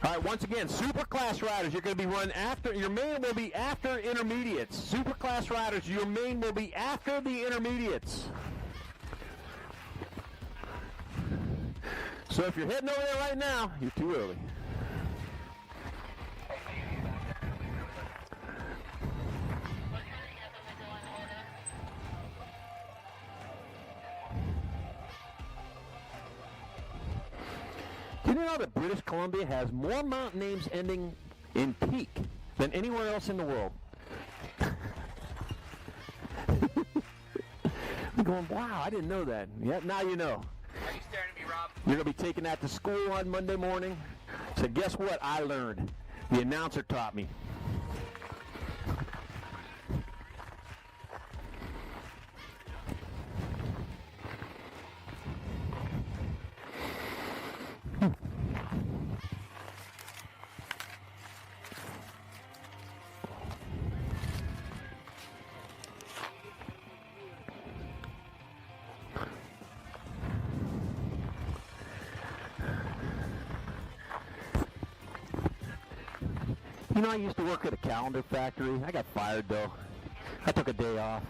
All right, once again, super class riders, you're going to be run after, your main will be after intermediates. Super class riders, your main will be after the intermediates. So if you're heading over there right now, you're too early. Did you know that British Columbia has more mountain names ending in peak than anywhere else in the world? I'm going, wow, I didn't know that. Yeah, now you know. Are you staring at me, Rob? You're going to be taking that to school on Monday morning. So guess what I learned? The announcer taught me. You know, I used to work at a calendar factory. I got fired, though. I took a day off.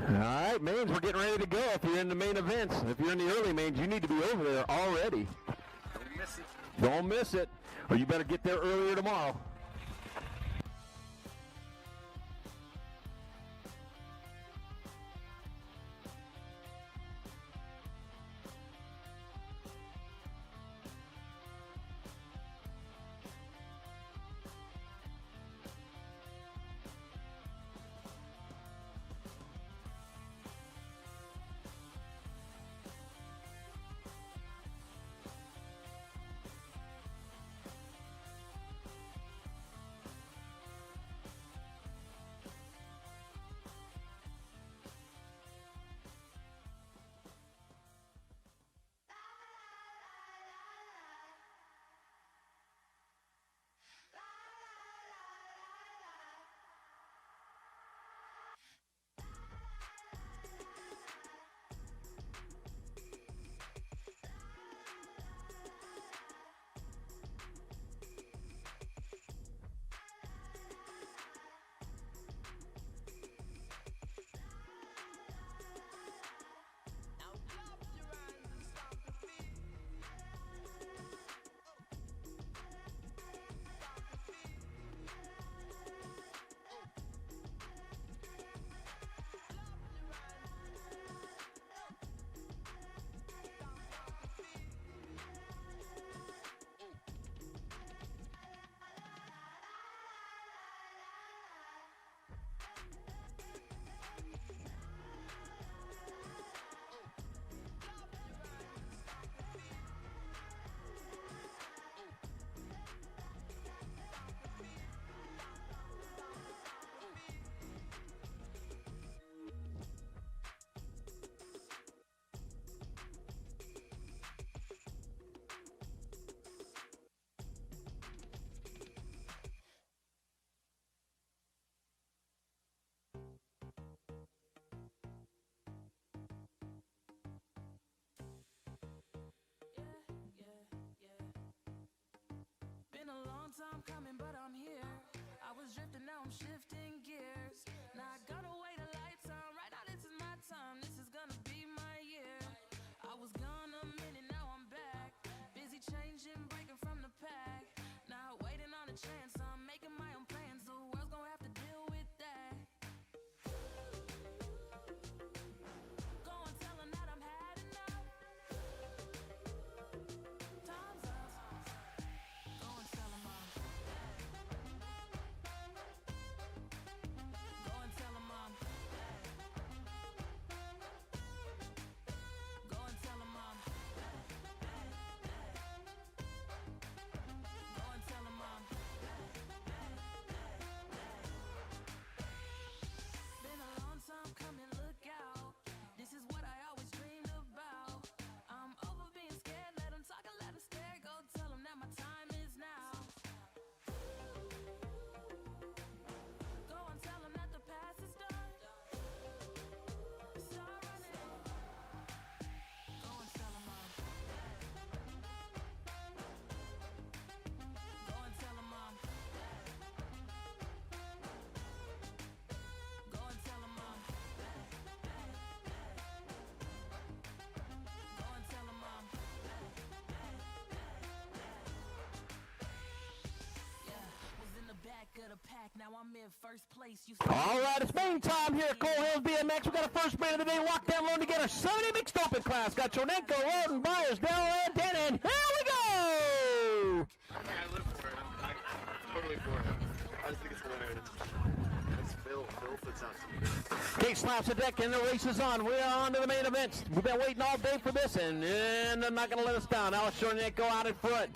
All right, mains, we're getting ready to go. If you're in the main events, if you're in the early mains, you need to be over there already. Don't miss it. Don't miss it, or you better get there earlier tomorrow. Time coming, but I'm here. I was drifting, now I'm shifting gears. Now I got away the lights on. Right now, this is my time. This is gonna be my year. I was gone a minute, now I'm back. Busy changing, breaking from the pack. Now waiting on a chance. I'm making my own plans. The world's gonna have to deal with that. first place. All right, it's main time here at Coal Hills BMX. We got a first man of the day lockdown loan together. 70 mixed open class. Got Chonenko, Roden, Byers, Dell, and Denon. Here we go! I live for him. I'm totally for him. I just think it's hilarious. That's Phil. Phil puts out some. Kate slaps the deck and the race is on. We're on to the main event. We've been waiting all day for this, and they're not going to let us down. Alex Chonenko out in front.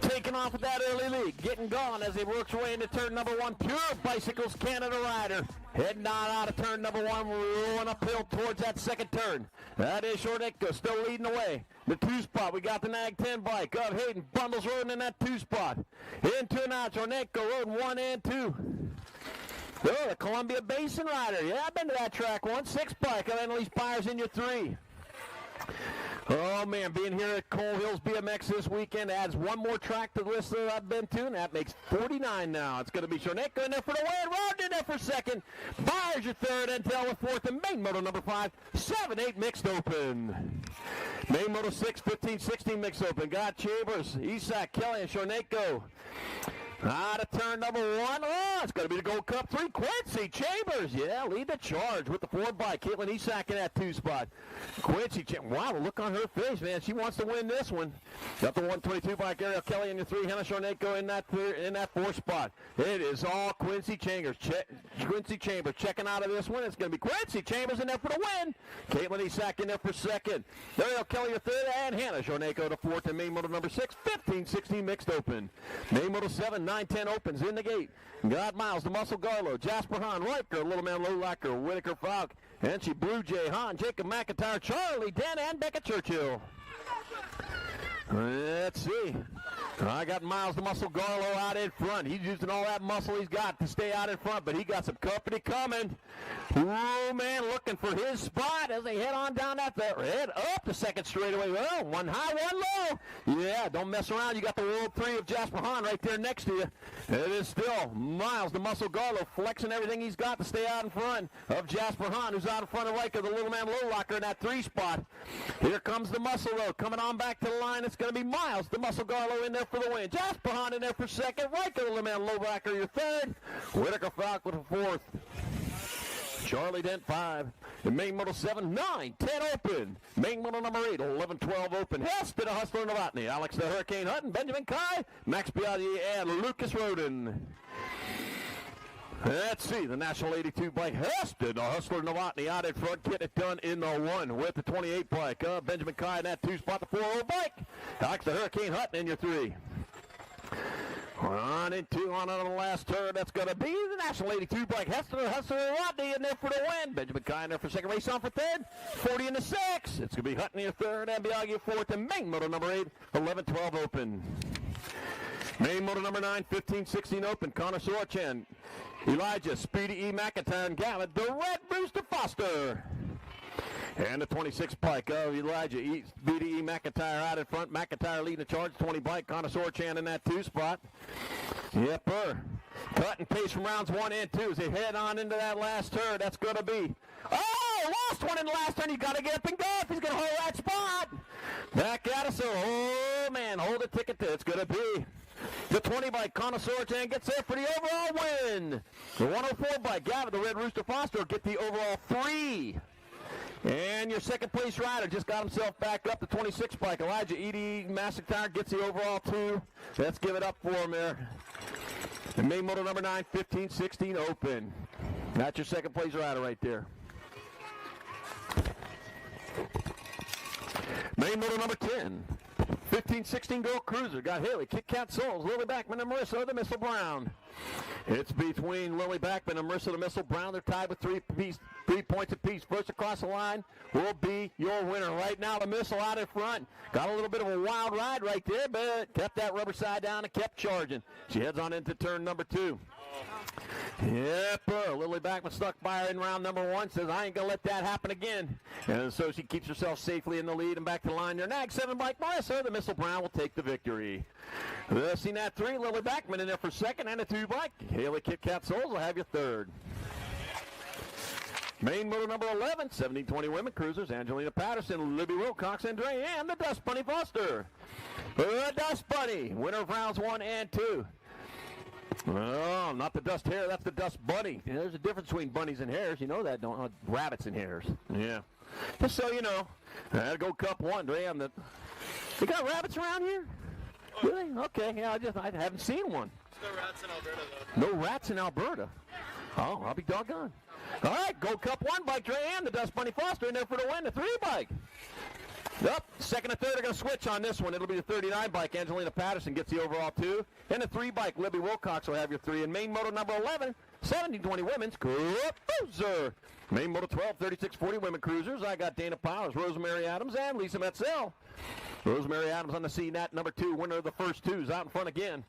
Taking off with that early lead, getting gone as he works away into turn number 1. Pure Bicycles Canada rider. Heading on out of turn number 1, rolling uphill towards that second turn. That is Chonenko still leading the way. The 2 spot, we got the Nag 10 bike of Hayden Bundles Roden in that 2 spot. Into and out, Chonenko Roden 1 and 2. Oh, the Columbia Basin rider. Yeah, I've been to that track once. 6 bike of Annalise Byers in your 3. Oh, man, being here at Coal Hills BMX this weekend adds one more track to the list that I've been to, and that makes 49 now. It's going to be Chonenko in there for the win, Roden in there for second, Byers your third, and Dell with fourth, and main moto number 5, 7-8 mixed open. Main moto 6, 15-16 mixed open. Got Chambers, Isak, Kelly, and Chonenko. Out of turn number 1. Oh, it's going to be the Gold Cup 3. Quincy Chambers, yeah, lead the charge with the 4 bike. Caitlin Isak in that 2 spot. Quincy Chambers, wow, the look on her face, man. She wants to win this one. Got the 122 bike. Ariel Kelly in your 3. Hannah Chonenko in that 4 spot. It is all Quincy Chambers. Quincy Chambers checking out of this one. It's going to be Quincy Chambers in there for the win. Caitlin Isak in there for second. Ariel Kelly your 3rd, and Hannah Chonenko the 4th. And main moto number 6, 15-16 mixed open. Main moto 7, 9-10 opens in the gate. Got Miles, the Muscle Garlow, Jasper Hahn, Riker, Little Man Lowlacker, Whitaker Falk, and she Blue Jay Hahn, Jacob McIntyre, Charlie Den, and Becca Churchill. Let's see. I got Miles, the Muscle Garlow out in front. He's using all that muscle he's got to stay out in front, but he got some company coming. Oh, man, looking for his spot as they head on down that head up the second straightaway. Well, one high, one low. Yeah, don't mess around. You got the World 3 of Jasper Hahn right there next to you. It is still Miles, the Muscle Garlow, flexing everything he's got to stay out in front of Jasper Hahn, who's out in front of Riker, the Little Man Lowlacker in that 3 spot. Here comes the Muscle, though, coming on back to the line. It's going to be Miles, the Muscle Garlow in there for the win. Jasper Hahn in there for second. Riker, the Little Man Lowlacker, your 3rd. Whitaker Falk with the 4th. Charlie Dent 5. And main moto 7, 9, 10 open. Main moto number 8, 11, 12 open. Heston, a Hustler Novotny. Alex the Hurricane Hutton, Benjamin Kai, Max Biaggi, and Lucas Roden. Let's see, the National 82 bike, Heston, a Hustler Novotny out in front, getting it done in the 1 with the 28 bike. Benjamin Kai in that 2 spot, the 4-0 bike. Alex the Hurricane Hutton in your 3. On into on the last turn. That's going to be the National 82 bike. Hustler Rodney in there for the win. Benjamin Kai in there for second. Race on for 3rd. 40 into 6. It's going to be Hutton your 3rd. And Biaggi 4th. And main moto number 8. 11, 12 open. Main moto number 9. 15, 16 open. Connor Sorchan. Elijah. Speedy E. McIntyre. And Gallant. The Red Rooster Foster. And the 26 bike of Elijah BDE McIntyre out in front. McIntyre leading the charge. 20 bike. Connor Sorchan in that 2 spot. Yep, cut and pace from rounds 1 and 2 as they head on into that last turn. That's going to be, last one in the last turn. You got to get up and go if he's going to hold that spot. Back at us. So, oh, man, hold the ticket there. It's going to be the 20 bike. Connor Sorchan gets there for the overall win. The 104 bike. Gavin, the Red Rooster Foster, get the overall 3. And your second place rider just got himself back up. The 26 bike. Elijah E.D. McIntyre gets the overall 2. Let's give it up for him there. And main moto number 9, 15, 16 open. That's your second place rider right there. Main moto number 10. 15-16 Girl Cruiser. Got Haley, Kit Kat Souls, Lily Backman, and Marissa the Missile Brown. It's between Lily Backman and Marissa the Missile Brown. They're tied with 3 points apiece. First across the line will be your winner. Right now, the Missile out in front. Got a little bit of a wild ride right there, but kept that rubber side down and kept charging. She heads on into turn number 2. Yep, Lily Backman stuck by her in round number 1. Says, I ain't going to let that happen again. And so she keeps herself safely in the lead and back to the line there. Nag 7 bike Marissa, the Missile Brown will take the victory. Seen that 3, Lily Backman in there for second, and a 2 bike. Haley Kit Kat Souls will have your 3rd. Main moto number 11, 17-20 women cruisers, Angelina Patterson, Libby Wilcox, and Dre, and the Dust Bunny Foster. The Dust Bunny, winner of rounds 1 and 2. Oh, not the dust hare. That's the dust bunny. There's a difference between bunnies and hares. You know that, don't you? Rabbits and hares. Yeah. Just so you know. Go Cup 1. Damn, you got rabbits around here? Really? Okay. Yeah, I haven't seen one. There's no rats in Alberta, though. No rats in Alberta. Oh, I'll be doggone. All right, Go Cup 1 bike, Dre, and the Dust Bunny Foster in there for the win, the 3 bike. Yep, second and third are going to switch on this one. It'll be the 39 bike. Angelina Patterson gets the overall 2. And the 3 bike, Libby Wilcox will have your 3. And main moto number 11, 1720 women's cruiser. Main moto 12, 3640 women cruisers. I got Dana Powers, Rosemary Adams, and Lisa Metzel. Rosemary Adams on the CNAT number 2, winner of the first 2s, out in front again.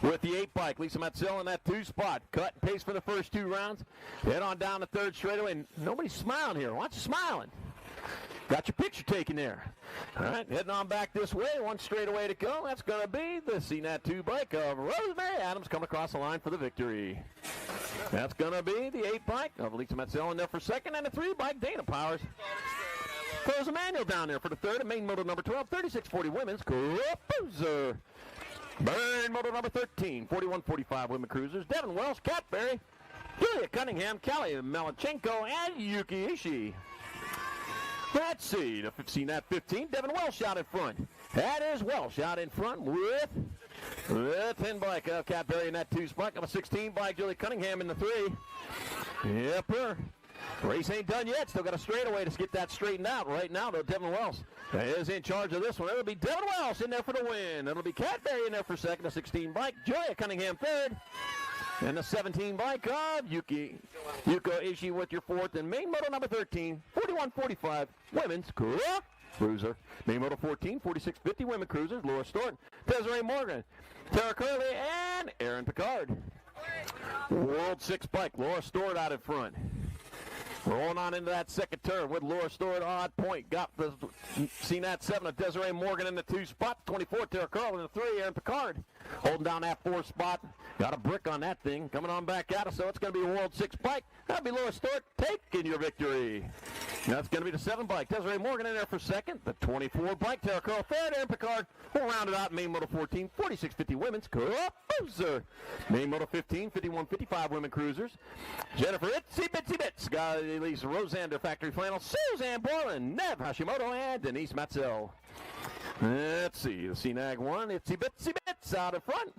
With the 8 bike, Lisa Metzel in that 2 spot. Cut and pace for the first 2 rounds. Head on down the third straightaway. Nobody's smiling here. Why aren't you smiling? Got your picture taken there. All right, heading on back this way. 1 straightaway to go. That's going to be the CNAT 2 bike of Rosemary Adams coming across the line for the victory. That's going to be the 8 bike of Lisa Metzel in there for second. And the 3 bike, Dana Powers. Throws Emmanuel down there for the third. And main moto number 12, 3640 women's cruiser. Burn moto number 13, 4145 women cruisers. Devin Welsh, Catberry, Julia Cunningham, Kelly Malachenko, and Yuki Ishii. Let's see, the CNAT 15, Devin Welsh out in front. That is Welsh out in front with the 10 bike of Catberry in that 2 spot. Got a 16 bike, Julia Cunningham in the 3. Yep, race ain't done yet. Still got a straightaway to get that straightened out. Right now, though, Devin Welsh is in charge of this one. It'll be Devin Welsh in there for the win. It'll be Catberry in there for second, the 16 bike. Julia Cunningham third. And the 17 bike of Yuko Ishii with your 4th. And main moto number 13, 4145 women's cruiser. Main moto 14, 4650 women cruisers. Laura Stewart, Desiree Morgan, Tara Curley, and Aaron Picard. World 6 bike, Laura Stewart out in front. Rolling on into that second turn with Laura Stewart on point. Got the CNAT 7 of Desiree Morgan in the 2 spot. 24, Tara Curl in the 3, Aaron Picard. Holding down that 4 spot. Got a brick on that thing. Coming on back at us, so it's going to be a World 6 bike. That'll be Laura Stewart taking your victory. That's going to be the 7 bike. Desiree Morgan in there for second. The 24 bike, Tara Curl third. Aaron Picard will round it out in main moto 14, 4650 women's cruiser. Main moto 15, 5155 women cruisers. Jennifer Itsy Bitsy Bits got Elise Rosander Factory Flannel, Suzanne Borland, Nev Hashimoto, and Denise Matzel. Let's see, the CNAG 1, Itsy Bitsy Bits out in front.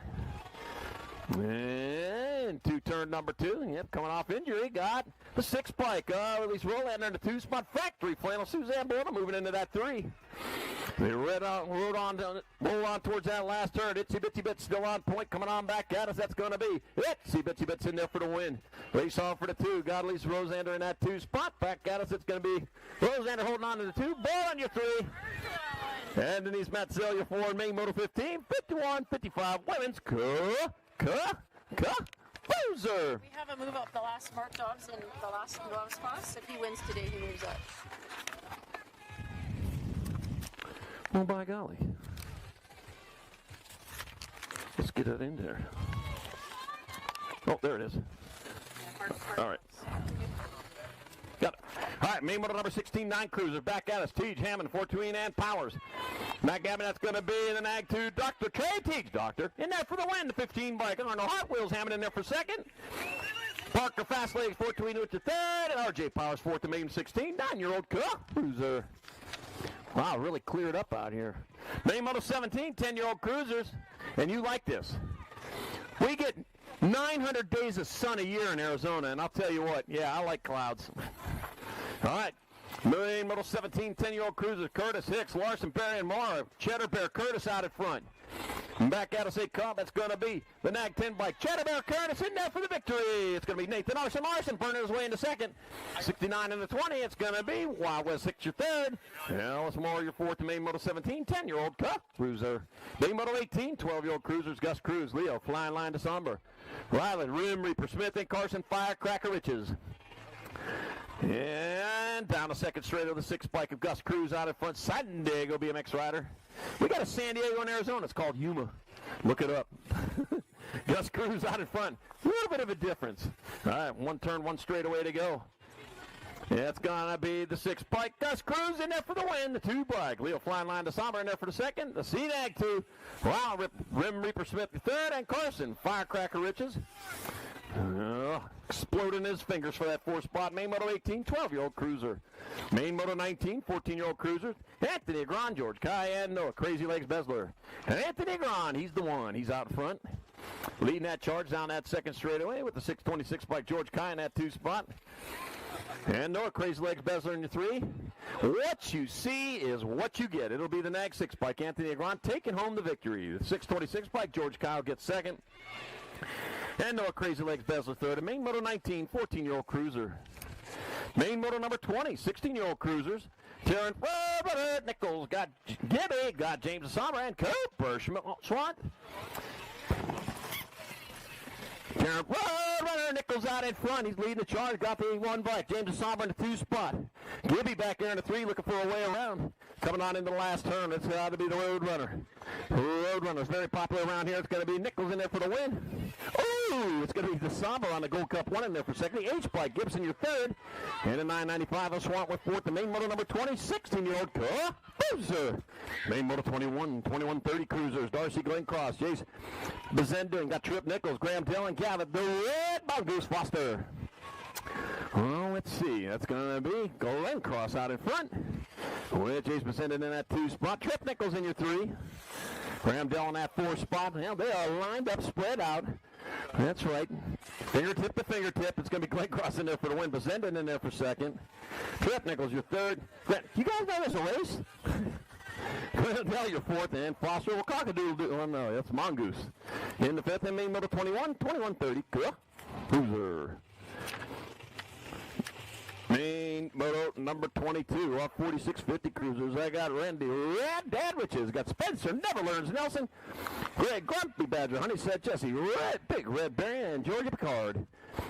And 2 turn number 2, yep, coming off injury, got the 6 bike, Elise Rolander in the 2 spot, Factory Flannel, Suzanne Borland moving into that 3. They roll on towards that last turn. Itsy Bitsy Bits still on point, coming on back at us. That's going to be Itsy Bitsy Bits in there for the win. Race on for the 2. Got Lisa Rosander in that 2 spot. Back at us, it's going to be Rosander holding on to the 2. Ball on your 3. And Denise Matzel, your 4. And main moto 15, 51-55 women's cruiser. We have a move up the last marked dogs in the last dogs class. If he wins today, he moves up. Oh, by golly. Let's get that in there. Oh, there it is. All right. Got it. All right, main motor number 16, 9 cruisers. Back at us, Teej, Hammond, Fortuine, and Powers. Backgammon, that's going to be the Nag 2, Dr. Trey Teej, Doctor. In there for the win, the 15 bike. Arno Hot Wheels, Hammond in there for second. Parker Fast Legs, Fortuine with the third. And RJ Powers, 4th to main 16, 9-year-old cruiser. Wow, really cleared up out here. Main moto 17, 10-year-old cruisers. And you like this. We get 900 days of sun a year in Arizona, and I'll tell you what, yeah, I like clouds. All right. Main moto 17, 10-year-old cruisers, Curtis Hicks, Larson, Barry, and Mara. Cheddar Bear Curtis out in front. And back at us, 8 Cobb, that's going to be the Nag 10 bike. Cheddar Bear Curtis in there for the victory. It's going to be Nathan Larson burning his way into second. 69 in the 20, it's going to be Wild West Hicks, your 3rd. Alice Moore, your 4th, and main moto 17, 10-year-old cruiser. Main moto 18, 12-year-old cruisers, Gus Cruz, Leo, Flying Line to Somber. Ryland, Rim Reaper, Smith, and Carson, Firecracker Riches. And down the second straight of the 6 bike of Gus Cruz out in front. San Diego BMX rider. We got a San Diego in Arizona. It's called Yuma. Look it up. Gus Cruz out in front. A little bit of a difference. All right, 1 turn, 1 straightaway to go. It's going to be the 6 bike. Gus Cruz in there for the win. The 2 bike. Leo Flying Line to Somber in there for the second. The CNAG 2. Wow, Rim Reaper Smith the third. And Carson, Firecracker Riches. Exploding his fingers for that 4th spot. Main Moto 18, 12-year-old cruiser. Main Moto 19, 14-year-old cruiser. Anthony Agron, George Kai, and Noah Crazy Legs Besler. And Anthony Agron, he's the one. He's out front. Leading that charge down that second straightaway with the 626 bike George Kai in that 2 spot. And Noah Crazy Legs Besler in your 3. What you see is what you get. It'll be the NAG 6 bike Anthony Agron taking home the victory. The 626 bike George Kyle gets second. And Noah Crazy Legs Besler third. And Main Moto 19, 14-year-old cruiser. Main Moto number 20, 16-year-old cruisers. Terrence Robert Nichols got Gibby, got James Sommer and Cooper Swat. Terrence Roadrunner Nichols out in front. He's leading the charge. Got the 1 bike. James Sommer in the 2 spot. Gibby back there in the 3 looking for a way around. Coming on into the last turn. It's got to be the Roadrunner. Roadrunner is very popular around here. It's going to be Nichols in there for the win. Oh, it's going to be the Somber on the Gold Cup 1 in there for second. The H bike. Gibson your 3rd. And a 995 of Swamp with 4th. The Main Moto number 20, 16-year-old Cruiser. Main Moto 21, 2130 cruisers. Darcy Glenn Cross. Jace Bezender and got Trip Nichols. Graham Dillon. Gavin the Red Mongoose Foster. Well, let's see. That's going to be Glenn Cross out in front. With Jace Bezender in that 2 spot. Trip Nichols in your 3. Graham Dillon in that 4 spot. Now they are lined up, spread out. That's right. Fingertip to fingertip. It's going to be Glenn Cross in there for the win. Bezenden in there for second. Trip Nichols your 3rd. You guys know there's a race? Grandell your 4th, and Foster. Well, Cockadoodle. Oh, no, that's Mongoose. In the 5th, and Main Moto 21, 2130. Cruiser. Main Moto number 22, off 4650 cruisers. I got Randy Red Dadriches. Got Spencer Never Learns Nelson. Greg Grumpy Badger, Honeyset Jesse, Big Red Barry, and Georgia Picard.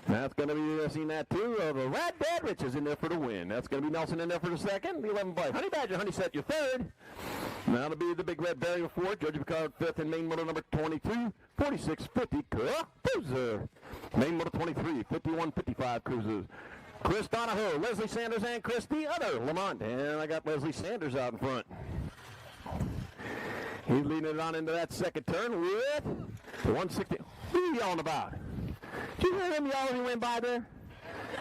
That's going to be seen that too. The Red Dadriches in there for the win. That's going to be Nelson in there for the second. The 11 bike Honey Badger, Honeyset your 3rd. That'll be the Big Red Barry your 4th. Georgia Picard 5th, and Main Moto number 22, 4650 cruiser. Main Moto 23, 5155 cruisers. Chris Donahoe, Leslie Sanders, and Chris the other Lamont. And I got Leslie Sanders out in front. He's leading it on into that second turn with the 160. What are you yelling about? Did you hear him yell when he went by there?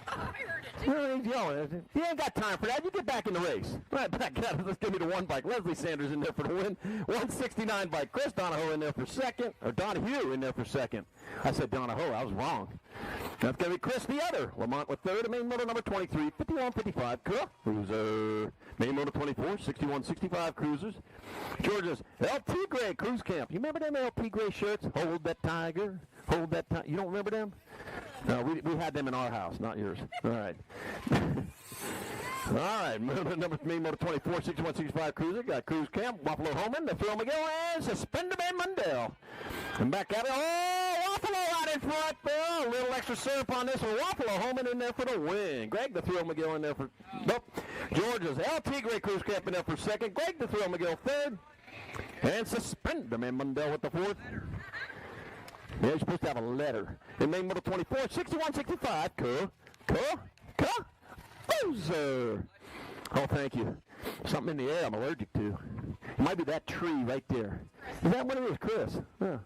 I heard it. Well, he's yelling. You ain't got time for that. You get back in the race. Right back at it. Let's give me the 1 bike. Leslie Sanders in there for the win. 169 bike. Chris Donahoe in there for second. Or Donahue in there for second. I said Donahoe. I was wrong. That's going to be Chris the other. Lamont with 3rd. Main Moto number 23, 5155 cruiser. Main Moto 24, 6165 cruisers. Georgia's LT Gray Cruise Camp. You remember them LT Gray shirts? Hold that tiger. Hold that tiger. You don't remember them? No, we had them in our house, not yours. All right. All right, Main Moto 24, 6165 cruiser. Got Cruise Camp, Buffalo Homan, the Phil McGill, and Suspender Man Mundell. And back at it. Oh, Waffalo out in front, Bill. A little extra syrup on this one. Waffalo Homan in there for the win. Greg the Thrill McGill in there for, nope. Georgia's LT Gray Cruise Camp in there for second. Greg the Thrill McGill 3rd. And Suspender Man Mundell with the 4th. Yeah, you're supposed to have a letter. In Main Moto 24, 6165, cruiser. Oh, thank you. Something in the air I'm allergic to. It might be that tree right there. Is that what it is, Chris? Yeah.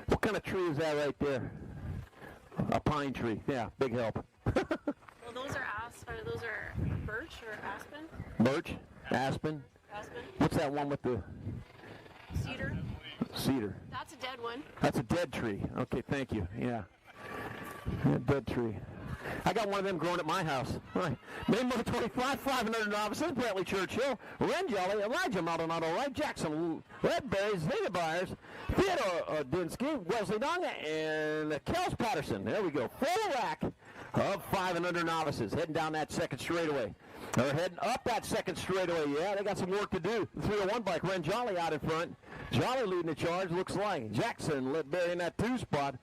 What kind of tree is that right there? A pine tree. Yeah, big help. Well, those are birch or aspen. Birch, aspen. Aspen. What's that one with the Cedar. cedar? That's a dead one. That's a dead tree. Okay, thank you. Yeah. Dead tree. I got one of them growing at my house. All right. Main Moto 25, 500 novices, Brantley Churchill, Ren Jolly, Elijah Maldonado, Wright Jackson, Red Berries, Zeta Byers, Theodore Dinsky, Wesley Donga, and Kels Patterson. There we go. Full rack of 500 novices heading down that second straightaway. They're heading up that second straightaway. Yeah, they got some work to do. The 301 bike, Ren Jolly out in front. Jolly leading the charge, looks like. Jackson let Barry in that 2 spot.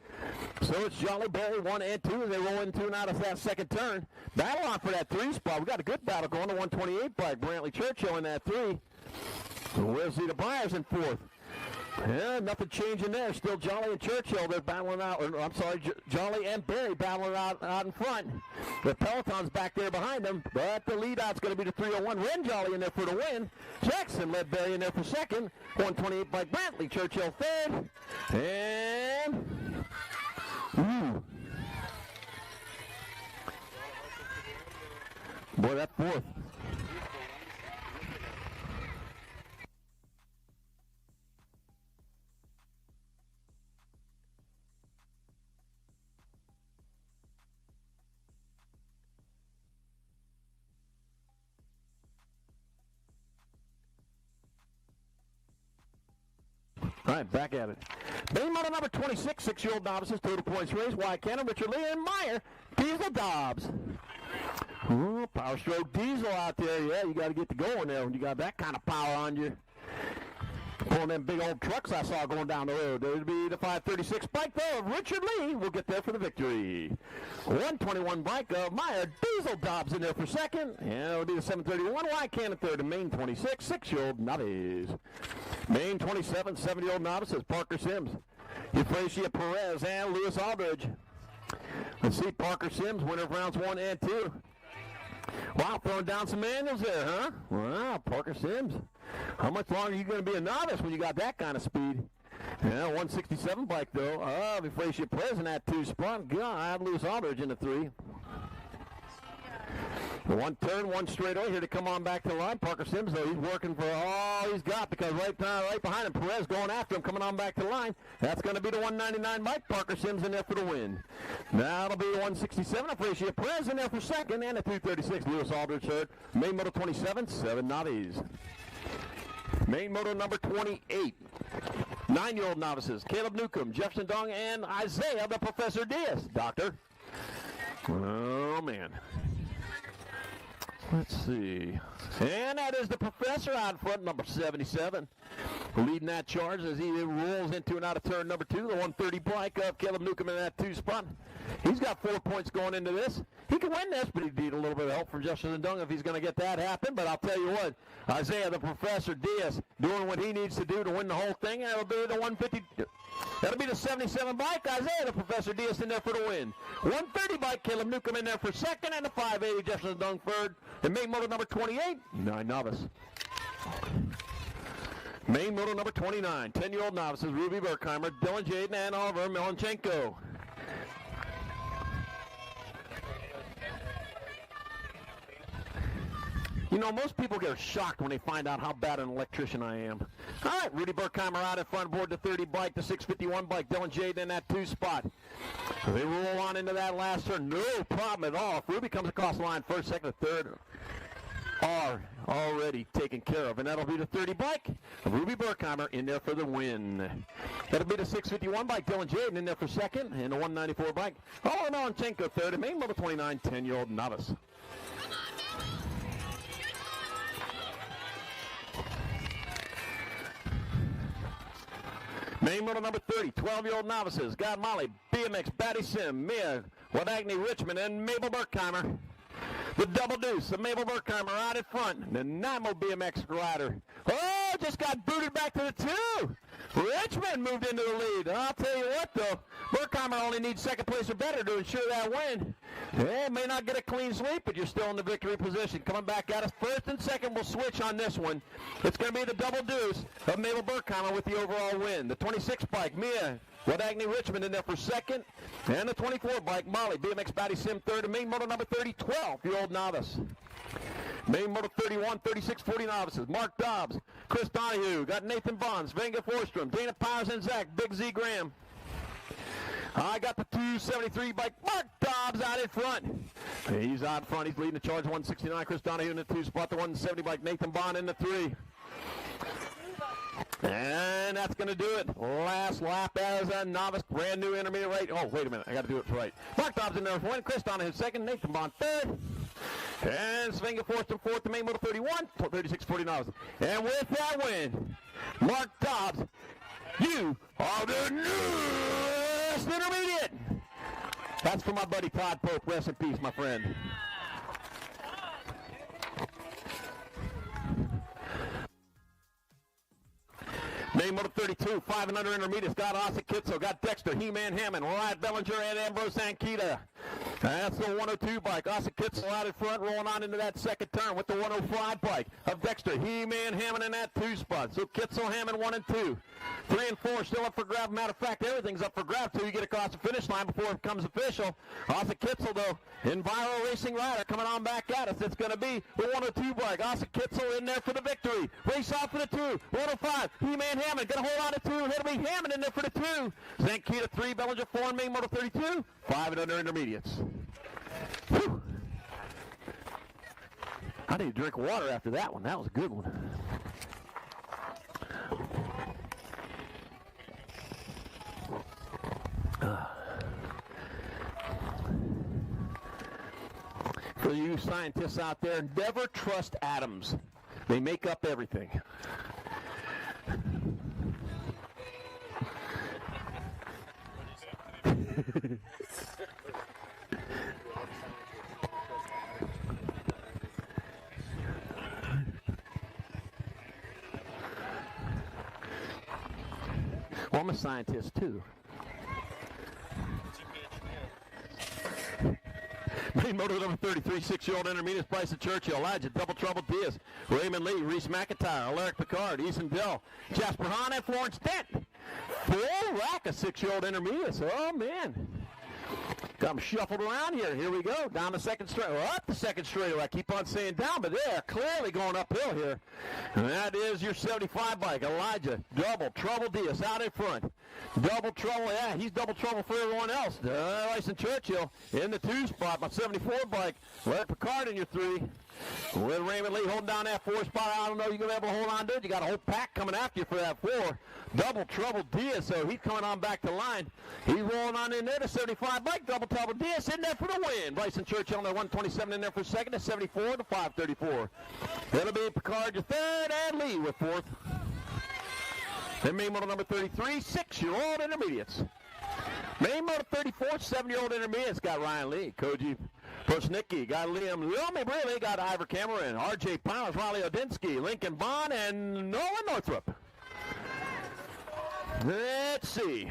So it's Jolly, Barry 1 and 2 as they roll into and out of that second turn. Battle on for that 3 spot. We got a good battle going. The 128 bike, Brantley Churchill in that 3. Wesley the Byers in 4th. Yeah, nothing changing there. Still Jolly and Churchill. They're battling out. I'm sorry, Jolly and Barry battling out in front. The Peloton's back there behind them, but the lead out's going to be the 301. Ren Jolly in there for the win. Jackson led Barry in there for second. 128 by Brantley. Churchill third. And boy, that fourth. All right, back at it. Main model number 26, 6-year-old novices, total points race. Wyatt Cannon, Richard Lee, and Meyer. Diesel Dobbs. Ooh, Power Stroke Diesel out there. Yeah, you got to get to going there when you got that kind of power on you. Pulling them big old trucks I saw going down the road. There'd be the 536 bike there of Richard Lee. We'll get there for the victory. 121 bike of Meyer. Diesel Dobbs in there for second. And it'll be the 731. Wyatt Cannon third. And main 26, 6-year-old novice. Main 27, 7-year-old novices. Parker Sims, Euphrasia Perez, and Lewis Aldridge. Let's see, Parker Sims, winner of rounds 1 and 2. Wow, throwing down some manuals there, huh? Wow, Parker Sims. How much longer are you going to be a novice when you got that kind of speed? Yeah, 167 bike, though. Euphrasia Perez in that 2 spot. God, Lewis Aldridge in the 3. One turn, one straightaway here to come on back to the line. Parker Sims, though, he's working for all he's got because right behind him, Perez going after him, coming on back to the line. That's going to be the 199 bike. Parker Sims in there for the win. That'll be the 167. Euphrasia Perez in there for second, and the 236. Lewis Aldridge third. Main moto 27, 7 novices. Main moto number 28. 9-year-old novices. Caleb Newcomb, Jefferson Dong, and Isaiah the Professor Diaz. Doctor. Oh, man. Let's see. And that is the Professor out front, number 77. Leading that charge as he rolls into and out of turn number 2. The 130 bike of Caleb Newcomb in that 2 spot. He's got 4 points going into this. He can win this, but he'd need a little bit of help from Jefferson Dung if he's going to get that happen. But I'll tell you what, Isaiah the Professor Diaz doing what he needs to do to win the whole thing. That'll be the 150. That'll be the 77 bike. Isaiah the Professor Diaz in there for the win. 130 bike, Caleb Newcomb in there for second, and the 580 Jefferson Dung third. And main moto number 28, 9 novice. Main moto number 29, 10-year-old novices, Ruby Berkheimer, Dylan Jaden, and Oliver Melanchenko. You know, most people get shocked when they find out how bad an electrician I am. All right, Rudy Berkheimer out in front aboard the 30 bike, the 651 bike. Dylan Jaden in that 2 spot. They roll on into that last turn. No problem at all. If Ruby comes across the line first, second, or third, are already taken care of. And that'll be the 30 bike. Ruby Berkheimer in there for the win. That'll be the 651 bike. Dylan Jaden in there for second. And the 194 bike. Oliver Melanchenko third. And main moto 29, 10-year-old novice. Main moto number 30, 12-year-old novices. God Molly, BMX, Batty Sim, Mia, Wadagny Richmond, and Mabel Berkheimer. The double deuce of Mabel Berkheimer out in front. The Namo BMX rider. Oh, just got booted back to the 2. Richmond moved into the lead. I'll tell you what, though. Berkheimer only needs second place or better to ensure that win. Yeah, may not get a clean sweep, but you're still in the victory position. Coming back at us, first and second will switch on this one. It's going to be the double deuce of Mabel Berkheimer with the overall win. The 26 bike, Mia Wadagny Richmond in there for second. And the 24 bike, Molly, BMX Batty Sim third. And main moto number 30, 12-year-old novice. Main moto 31, 36, 40 novices. Mark Dobbs, Chris Donahue, got Nathan Bonds, Venga Forstrom, Dana Powers, and Zach, Big Z Graham. I got the 273 bike, Mark Dobbs out in front. He's out front. He's leading the charge, 169. Chris Donahue in the 2 spot, the 170 bike, Nathan Bond in the 3. And that's going to do it. Last lap as a novice, brand new intermediate right. Oh, wait a minute. I got to do it right. Mark Dobbs in there for 1. Chris Donahue second. Nathan Bond third. And Svenga Forstrom fourth to main moto 31. 36, 40 novices. And with that win, Mark Dobbs, you are the newest intermediate. That's for my buddy Todd Pope. Rest in peace, my friend. Main Main Motor 32, 5 and under intermediates. Got Asa Kitzel, got Dexter, He-Man Hammond, Wyatt Bellinger, and Ambrose Ankita. That's the 102 bike. Asa Kitzel out in front, rolling on into that second turn with the 105 bike of Dexter, He-Man Hammond in that 2 spot. So Kitzel, Hammond 1 and 2. 3 and 4 still up for grabs. Matter of fact, everything's up for grabs till you get across the finish line before it becomes official. Asa Kitzel, though, Enviro Racing Rider coming on back at us. It's going to be the 102 bike. Asa Kitzel in there for the victory. Race off for the 2. 105. He-Man Hammond going to hold on to 2. It'll be Hammond in there for the 2. Zankita 3. Bellinger 4. And Main Motor 32. 5 and under intermediates. Whew. I need to drink water after that one. That was a good one. For you scientists out there, never trust atoms. They make up everything. Well, I'm a scientist too. Main Motor number 33, 6-year-old intermediate, Bryson Churchill, Elijah, Double Trouble Diaz, Raymond Lee, Reese McIntyre, Alaric Picard, Ethan Dell, Jasper Hahn, and Florence Dent. Full rack of 6-year-old intermediates. Oh, man. Got them shuffled around here. Here we go. Down the second straight. Or up the second straightaway. I keep on saying down, but they're clearly going uphill here. And that is your 75 bike. Elijah, Double Trouble Diaz out in front. Double Trouble, yeah, he's Double Trouble for everyone else. Bryson Churchill in the 2 spot. My 74 bike. Larry Picard in your 3. With Raymond Lee holding down that 4 spot. I don't know you're going to be able to hold on to it. You got a whole pack coming after you for that 4. Double Trouble Diaz, so he's coming on back to line. He's rolling on in there to 75 bike. Double Trouble Diaz in there for the win. Bryson Churchill on the 127 in there for second. To 74 to 534. That'll be Picard your 3rd and Lee with 4th. Then Main Motor number 33, 6-year-old intermediates. Main Motor 34, 7-year-old intermediates got Ryan Lee, Koji Persnicki, got Liam Lomi Briley, got Ivor Cameron, R.J. Powers, Riley Odinsky, Lincoln Bond, and Nolan Northrup. Let's see.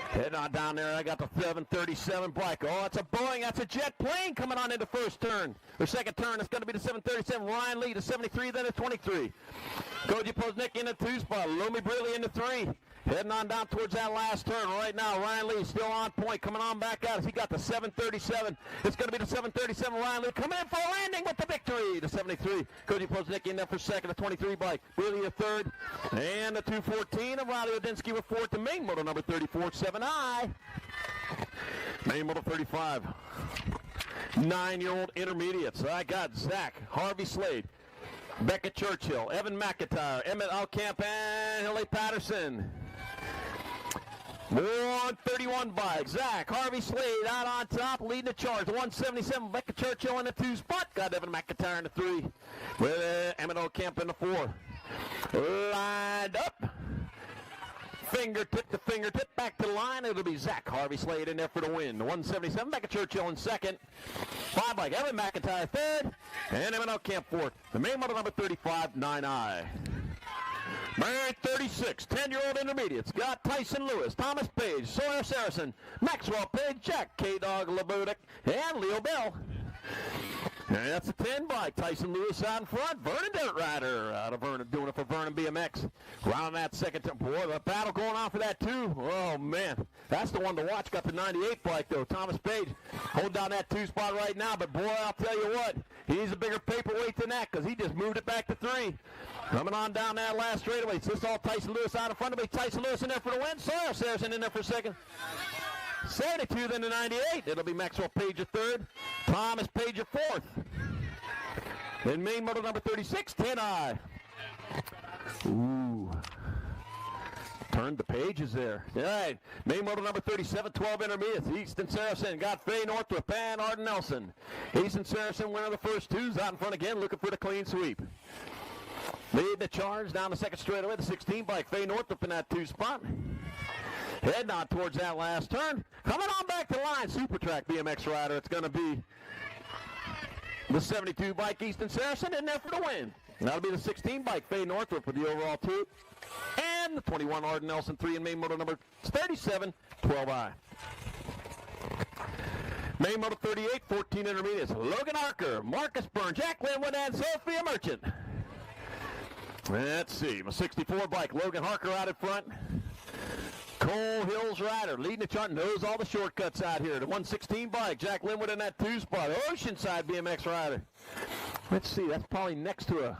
Heading on down there, I got the 737 bike. Oh, it's a Boeing. That's a jet plane coming on into first turn. Or second turn, it's going to be the 737. Ryan Lee to 73, then to 23. Koji Poznicki in the 2 spot. Lomi Briley in the 3. Heading on down towards that last turn. Right now, Ryan Lee still on point, coming on back out. He got the 737. It's going to be the 737. Ryan Lee coming in for a landing with the victory. The 73. Koji Poznicki in there for second. The 23 bike. Briley a 3rd. And the 214 of Riley Odinsky with 4th. The Main Motor number 34, 7I. Main Motor 35. 9-year-old intermediates. I got Zach, Harvey Slade, Becca Churchill, Evan McIntyre, Emmett Alcamp, and Hilly Patterson. 131 bike. Zach, Harvey Slade out on top, leading the charge. 177, Becca Churchill in the 2 spot. Got Evan McIntyre in the 3. With Emmett Alcamp in the 4. Lined up. Fingertip to fingertip, back to the line. It'll be Zach Harvey Slade in there for the win. The 177, Becca Churchill in second. 5 bike, Evan McIntyre 3rd, and Evan Camp 4th. The Main Motor number 35, 9I. Mary 36, 10-year-old intermediates. Got Tyson Lewis, Thomas Page, Sawyer Saracen, Maxwell Page, Jack K-Dog Labudic, and Leo Bell. And that's a 10 bike. Tyson Lewis out in front. Vernon Dirt Rider out of Vernon, doing it for Vernon BMX. Round that second. Boy, the battle going on for that too. Oh, man. That's the one to watch. Got the 98 bike, though. Thomas Page hold down that 2 spot right now. But, boy, I'll tell you what. He's a bigger paperweight than that because he just moved it back to 3. Coming on down that last straightaway. It's just all Tyson Lewis out in front of me. Tyson Lewis in there for the win. Sawyer Saracen in there for second. 72, then to 98. It'll be Maxwell Page a 3rd. Thomas Page a 4th. Then Main Motor number 36, 10I. Ooh. Turned the pages there. All right. Main Motor number 37, 12 intermediates. Easton Saracen got Faye Northrup and Arden Nelson. Easton Saracen winner of the first 2s, out in front again, looking for the clean sweep. Leading the charge down the second straightaway, the 16 bike. Faye Northrup in that 2 spot. Heading on towards that last turn. Coming on back to line, Super Track BMX rider. It's going to be the 72 bike, Easton Saracen, in there for the win. That'll be the 16 bike, Faye Northrup with the overall 2. And and the 21 Arden Nelson 3 in main moto number 37, 12I. Main moto 38, 14 intermediates. Logan Harker, Marcus Byrne, Jack Linwood, and Sophia Merchant. Let's see, my 64 bike, Logan Harker out in front. Cole Hills rider, leading the chart, knows all the shortcuts out here. The 116 bike, Jack Linwood in that 2 spot. Oceanside BMX rider. Let's see, that's probably next to a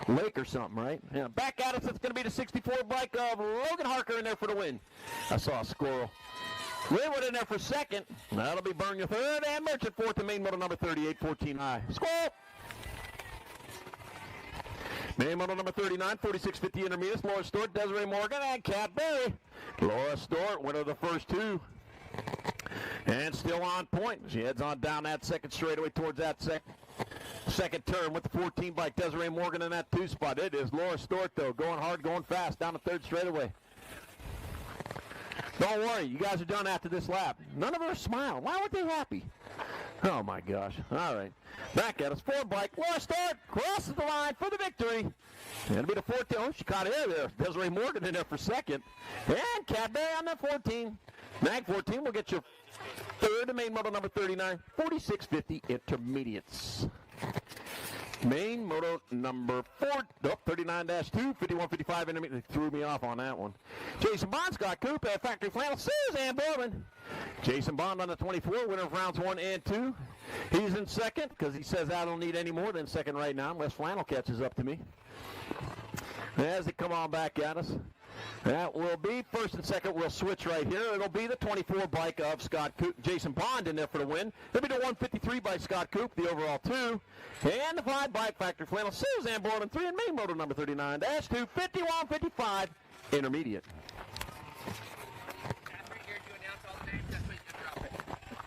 lake or something, right? Yeah, back at us, it's going to be the 64 bike of Logan Harker in there for the win. I saw a squirrel. Linwood in there for second. That'll be Byrne your third, and Merchant fourth in main moto number 38, 14I. Squirrel! Main moto number 39, 4650 intermediates, Laura Stewart, Desiree Morgan, and Kat Berry. Laura Stewart, winner of the first 2. And still on point. She heads on down that second straightaway towards that second turn with the 14 bike. Desiree Morgan in that 2 spot. It is Laura Stewart, though, going hard, going fast down the third straightaway. Don't worry, you guys are done after this lap. None of them are smiling. Why weren't they happy? Oh, my gosh. All right. Back at us. 4 bike. Laura Stewart crosses the line for the victory. It'll be the 14. Oh, she caught air there. Desiree Morgan in there for second. And Cadbury on the 14. Mag 14 will get you third in main moto number 39. 4650 intermediates. Main moto number 39-2, 5155 intermediate. They threw me off on that one. Jason Bond, Scott Coop at Factory Flannel, Suzanne Bowman. Jason Bond on the 24, winner of rounds 1 and 2. He's in second because he says I don't need any more than second right now unless Flannel catches up to me. As they come on back at us, that will be first and second. We'll switch right here. It'll be the 24 bike of Scott Coop, Jason Bond in there for the win. It'll be the 153 by Scott Coop, the overall 2. And the 5 bike Factory Flannel, Suzanne Borden, 3 in main motor number 39-2, 5155 intermediate.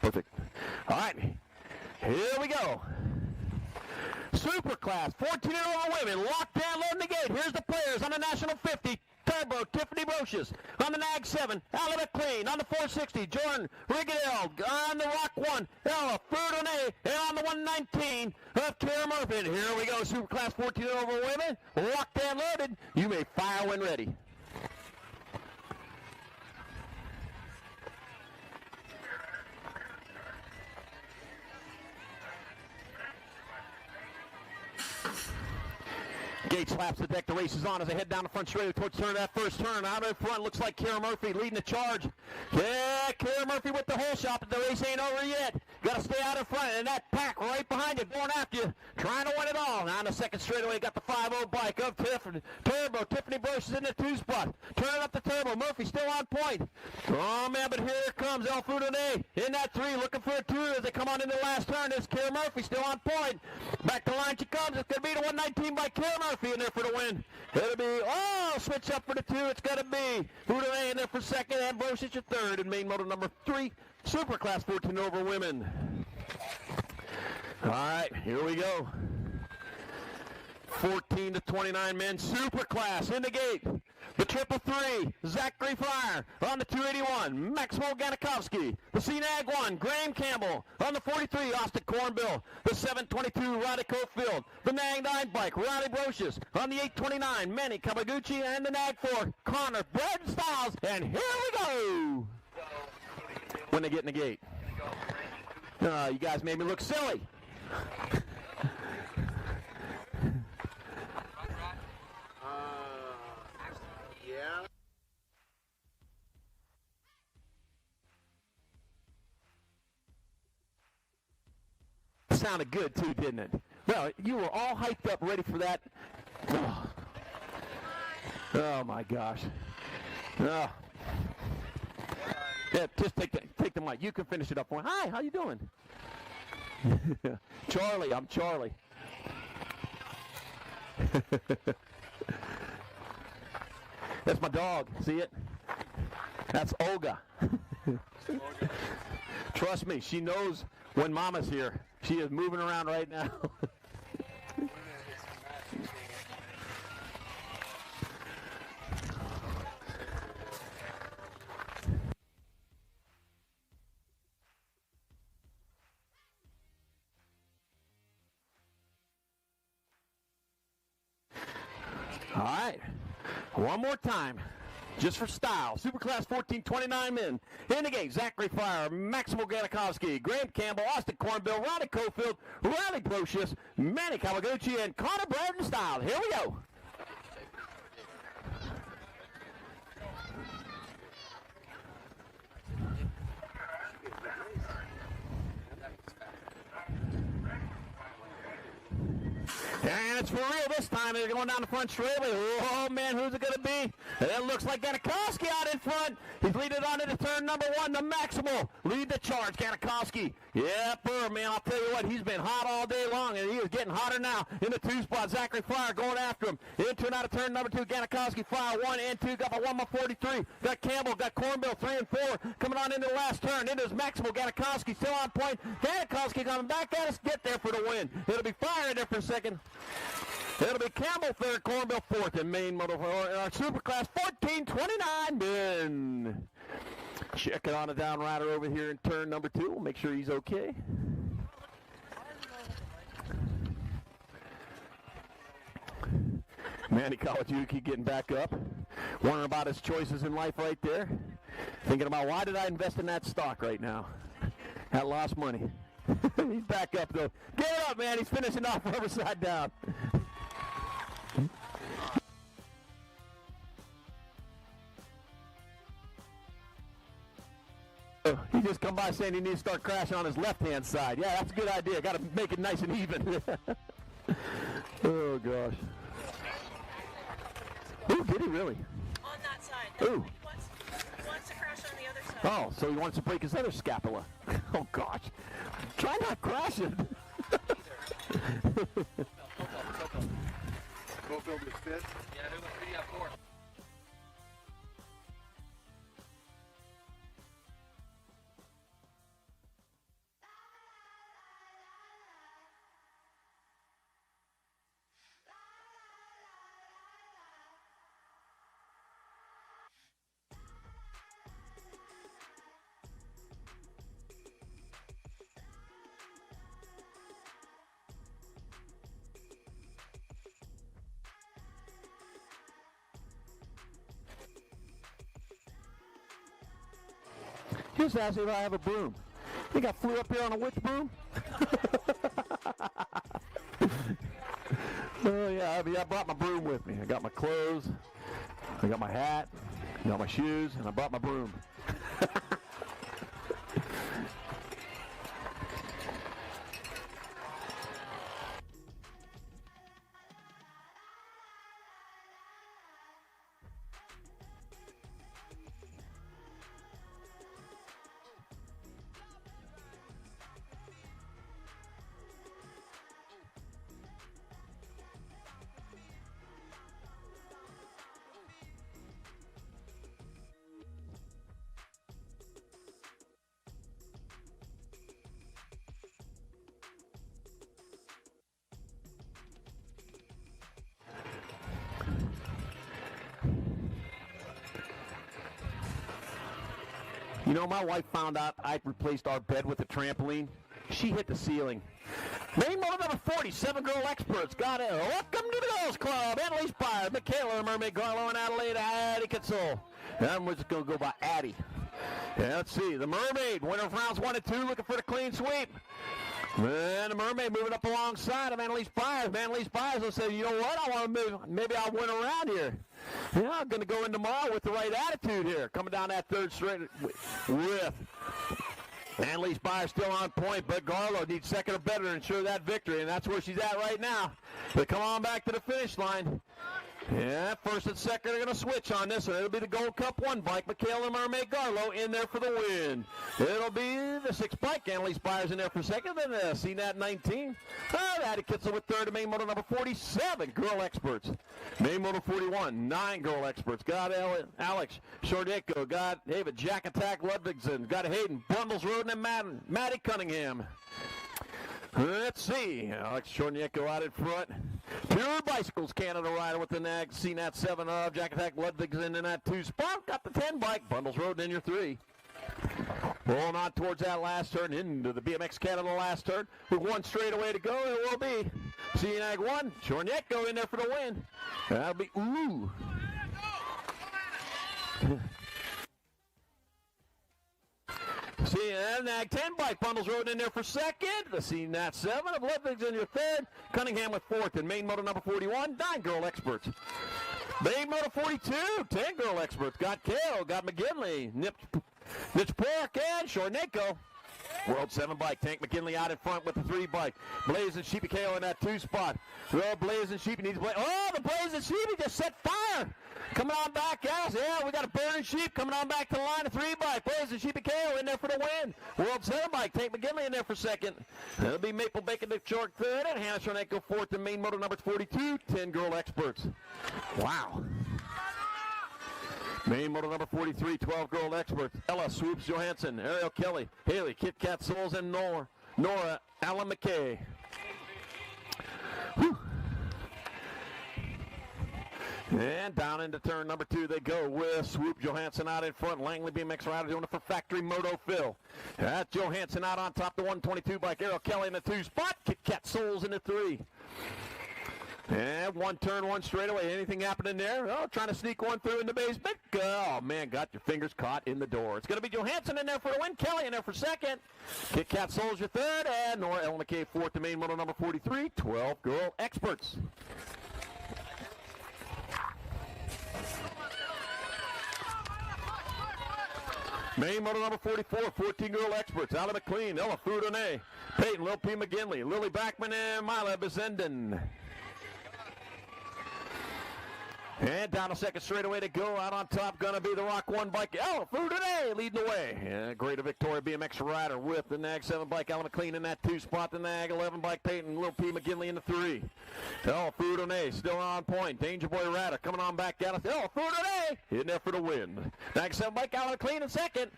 Perfect. All right, here we go. Super class, 14-year-old women, locked down, loading the gate. Here's the players on the National 50. Turbo, Tiffany Brocious. On the Nag 7, Ella McLean. On the 460, Jordan Rigadell. On the Rock 1, Ella Ferdinand. And on the 119 of Kara Murphy. And here we go, Super Class 14-year-old women. Locked and loaded. You may fire when ready. Gate slaps the deck. The race is on as they head down the front straight towards turn that first turn. Out in front looks like Kara Murphy leading the charge. Yeah, Kara Murphy with the whole shot, but the race ain't over yet. Got to stay out in front, and that pack right behind you, going after you, trying to win it all. Now in the second straightaway, got the 5-0 bike of Turbo. Tiffany Bruce is in the 2 spot. Turning up the Turbo. Murphy still on point. Oh, man, but here comes El Fudone in that 3, looking for a 2 as they come on into the last turn. There's Kara Murphy still on point. Back to line she comes. It's going to be the 119 by Kara Murphy in there for the win. It'll be, switch up for the 2. It's going to be Fudone in there for second, and Bruce is your third in main motor number 3. Super Class 14 over women. All right, here we go. 14 to 29 men, Super Class in the gate. The 333, Zachary Fryer on the 281, Maxwell Ganikowski. The CNAG 1, Graham Campbell on the 43, Austin Cornbill. The 722, Roddy Cofield. The NAG 9 bike, Roddy Brocious. On the 829, Manny Kabaguchi. And the NAG 4, Connor Braden Styles. And here we go. When they get in the gate. You guys made me look silly. Yeah. Sounded good too, didn't it? Well, you were all hyped up, ready for that. Oh my gosh. Yeah, just take the mic. You can finish it up for me. Hi, how you doing? Charlie, I'm Charlie. That's my dog. See it? That's Olga. Trust me, she knows when Mama's here. She is moving around right now. All right, one more time. just for style. Superclass 14-29 men. In the gate, Zachary Fire, Maximo Ganikowski, Graham Campbell, Austin Cornbill, Ronnie Cofield, Riley Brocious, Manny Kawaguchi, and Connor Braden Style. Here we go. And it's for real this time. They're going down the front straightaway. Oh, man, who's it going to be? It looks like Ganikowski out in front. He's leading on into turn number 1, the Maximal. Lead the charge, Ganikowski. Yeah, man, I'll tell you what, he's been hot all day long, and he is getting hotter now in the 2 spot. Zachary Fire going after him. Into and out of turn number 2, Ganikowski. Fire 1 and 2. Got my 143. Got Campbell. Got Cornbill 3 and 4. Coming on into the last turn. Into his Maximal. Ganikowski still on point. Ganikowski coming back at us. Get there for the win. It'll be Fire in there for a second. It'll be Campbell third, Cornbill fourth, and main motor for our Superclass 14-29 men. Checking on a down rider over here in turn number 2. We'll make sure he's okay. Manny Kawajuki getting back up. Wondering about his choices in life right there. Thinking about why did I invest in that stock right now? Had lost money. He's back up though. Get it up, man. He's finishing off rubber side down. He just come by saying he needs to start crashing on his left-hand side. Yeah, that's a good idea. Got to make it nice and even. Oh, gosh. Ooh, did he really? On that side. Ooh. He wants to crash on the other side. Oh, so he wants to break his other scapula. Oh, gosh. Try not crashing. Cofield is 5th. Yeah, who was 3 up 4? Just asked me if I have a broom. Think I flew up here on a witch broom? Oh, yeah, I brought my broom with me. I got my clothes, I got my hat, I got my shoes, and I brought my broom. You know, my wife found out I replaced our bed with a trampoline. She hit the ceiling. Main motor number 40, 7 girl experts. Got it. Welcome to the Girls Club. Annalise Byers, Michaela, Mermaid Garlow, and Adelaide, Addie Kitzel. And we're just going to go by Addie. Yeah, let's see. The Mermaid, winner of rounds 1 and 2, looking for the clean sweep. And the Mermaid moving up alongside of Annalise Byers. Annalise Byers will say, you know what, I want to move. Maybe I'll win around here. Yeah, I'm going to go in tomorrow with the right attitude here. Coming down that third straight with Annalise Byers still on point, but Garlow needs second or better to ensure that victory, and that's where she's at right now. They come on back to the finish line. Yeah, first and second are going to switch on this one. It'll be the Gold Cup 1 bike. Michaela Mermaid Garlow in there for the win. It'll be the 6 bike. Annalise Byers in there for second. Then CNAT 19. Addie Kitzel with third. Main motor number 47. Girl experts. Main motor 41. 9 girl experts. Got Alex Shordeko. Got David Jack Attack Ludvigsen. Got Hayden Bundles Roden and Maddie Cunningham. Let's see. Alex Shornieko out in front. Pure Bicycles Canada rider with the CNAT 7 of Jack Attack Ludvigsen in that 2 spot. Got the 10 bike. Bundles Roden in your 3. Rolling on towards that last turn into the BMX Canada last turn. With 1 straightaway to go, it will be CNAG 1. Shornieko in there for the win. That'll be, ooh. See, and Nag 10 bike bundles rode in there for second. The CNAT 7 of Ludwig's in your third. Cunningham with fourth. And main moto number 41, 9-girl experts. Main moto 42, 10-girl experts. Got Kale, got McGinley, Nitch Park, and Shornenko. World 7 bike. Tank McKinley out in front with the 3 bike. Blazing Sheepy KO in that 2 spot. Well, Blazing Sheepy needs to play. Oh, the Blazing Sheepy just set fire. Coming on back, guys. Yeah, we got a burning sheep coming on back to the line of 3 bike. Blazing Sheepy KO in there for the win. World 7 bike. Tank McKinley in there for second. That'll be Maple Bacon Dick Short third, and Hannah Shornenko fourth. And main moto number 42, 10-girl experts. Wow. Main moto number 43, 12-girl experts. Ella Swoops Johansson, Ariel Kelly, Haley, Kit Kat Souls, and Nora Alan McKay. Whew. And down into turn number 2 they go with Swoop Johansson out in front. Langley BMX rider doing it for Factory Moto Phil. That's Johansson out on top, the 122 bike. Ariel Kelly in the 2 spot. Kit Kat Souls in the 3. And 1 turn, 1 straightaway. Anything happening there? Oh, trying to sneak one through in the basement. Oh, man, got your fingers caught in the door. It's going to be Johansson in there for the win. Kelly in there for second. Kit Kat Souls your third. And Nora Ellen McKay fourth. The main moto number 43, 12-girl experts. Main moto number 44, 14-girl experts. Allie McLean, Ella Foudonnet, Peyton, Lil P. McGinley, Lily Backman, and Mila Bezenden. And down a second straightaway to go. Out on top, going to be the Rock 1 bike. Ella Foudonnet leading the way. Yeah, Greater Victoria BMX rider with the Nag 7 bike. Allie McLean in that 2 spot. The Nag 11 bike. Peyton, Lil P. McGinley in the 3. Ella Foudonnet still on point. Danger Boy Rider coming on back down. Ella Foudonnet in there for the win. Nag 7 bike. Allie McLean in second.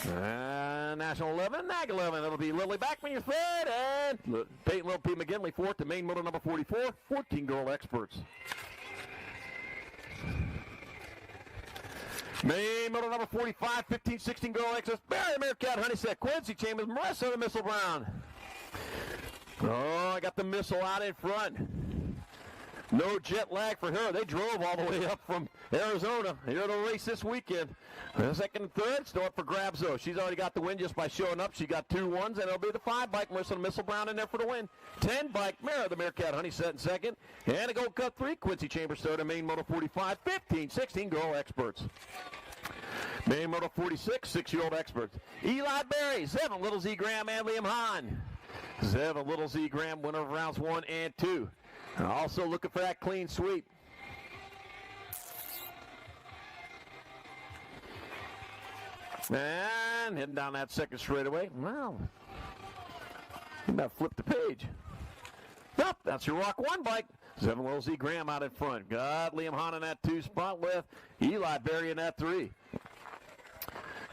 National 11, Nag 11. It'll be Lily Backman your third. And Peyton, Lil P. McGinley fourth. The main moto number 44, 14-girl experts. Main moto number 45, 15, 16-girl experts. Barry Meerkat, Honeyset, Quincy Chambers, Marissa the Missile Brown. Oh, I got the Missile out in front. No jet lag for her. They drove all the way up from Arizona here to race this weekend. Second and third, still up for grabs, though. She's already got the win just by showing up. She got 2 1s, and it'll be the 5 bike. Marissa the Missile Brown in there for the win. 10 bike, Mara the Meerkat Honeyset in second. And a Gold Cup 3, Quincy Chambers third, and main moto 45, 15, 16-girl experts. Main moto 46, 6-year-old experts. Eli Berry, 7, Little Z Graham, and Liam Hahn. 7, Little Z Graham, winner of rounds 1 and 2. Also looking for that clean sweep. And heading down that second straightaway. Wow. You about flip the page. Nope, that's your Rock 1 bike. 7 Little Z Graham out in front. Got Liam Hahn in that 2 spot with Eli Berry in that 3.